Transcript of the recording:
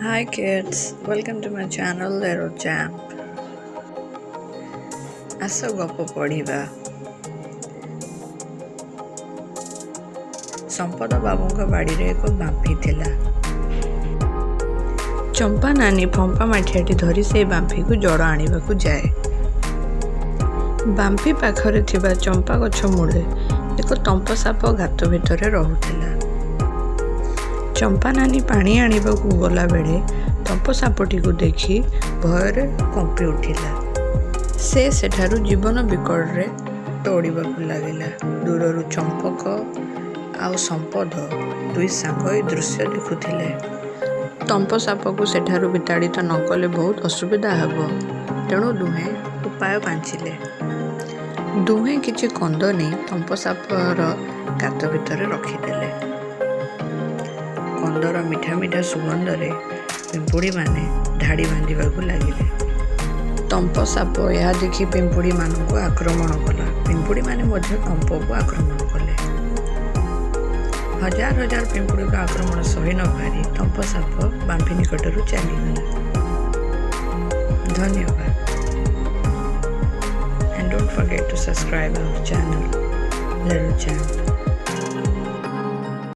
Hi kids, welcome to my channel Little Champ. ଆସ ଗପ ପଢ଼ିବା। ସମ୍ପଦ ବାବୁଙ୍କ ବାଡ଼ିରେ ଏକ ବାମ୍ଫି ଥିଲା। ଚମ୍ପା ନାନୀ ଫମ୍ପା ମାଠିଆଟି ଧରି ସେଇ ବାମ୍ଫିକୁ ଜଡ଼ ଆଣିବାକୁ ଯାଏ। ବାମ୍ଫି ପାଖରେ ଥିବା ଚମ୍ପା ଗଛ ମୂଳେ ଏକ ତମ୍ପ ସାପ ଗାତ ଭିତରେ ରହୁଥିଲା। ଚମ୍ପା ନାନୀ ପାଣି ଆଣିବାକୁ ଗଲାବେଳେ ତମ୍ପ ସାପଟିକୁ ଦେଖି ଭୟରେ କମ୍ପି ଉଠିଲା। ସେ ସେଠାରୁ ଜୀବନ ବିକଳରେ ଦୌଡ଼ିବାକୁ ଲାଗିଲା। ଦୂରରୁ ଚମ୍ପକ ଆଉ ସମ୍ପଦ ଦୁଇ ସାଙ୍ଗ ଏ ଦୃଶ୍ୟ ଦେଖୁଥିଲେ। ତମ୍ପ ସାପକୁ ସେଠାରୁ ବିତାଡ଼ିତ ନ କଲେ ବହୁତ ଅସୁବିଧା ହେବ, ତେଣୁ ଦୁହେଁ ଉପାୟ ପାଞ୍ଚିଲେ। ଦୁହେଁ କିଛି କନ୍ଦ ନେଇ ତମ୍ପ ସାପର ଗାତ ଭିତରେ ରଖିଦେଲେ। କନ୍ଦର ମିଠା ମିଠା ସୁଗନ୍ଧରେ ପିମ୍ପୁଡ଼ିମାନେ ଧାଡ଼ି ବାନ୍ଧିବାକୁ ଲାଗିଲେ। ତମ୍ପ ସାପ ଏହା ଦେଖି ପିମ୍ପୁଡ଼ିମାନଙ୍କୁ ଆକ୍ରମଣ କଲା। ପିମ୍ପୁଡ଼ିମାନେ ମଧ୍ୟ ତମ୍ପକୁ ଆକ୍ରମଣ କଲେ। ହଜାର ହଜାର ପିମ୍ପୁଡ଼ିଙ୍କ ଆକ୍ରମଣ ସହି ନ ପାରି ତମ୍ପ ସାପ ବାମ୍ଫି ନିକଟରୁ ଚାଲିଗଲା। ଧନ୍ୟବାଦ। And don't forget to subscribe our channel Little Champ.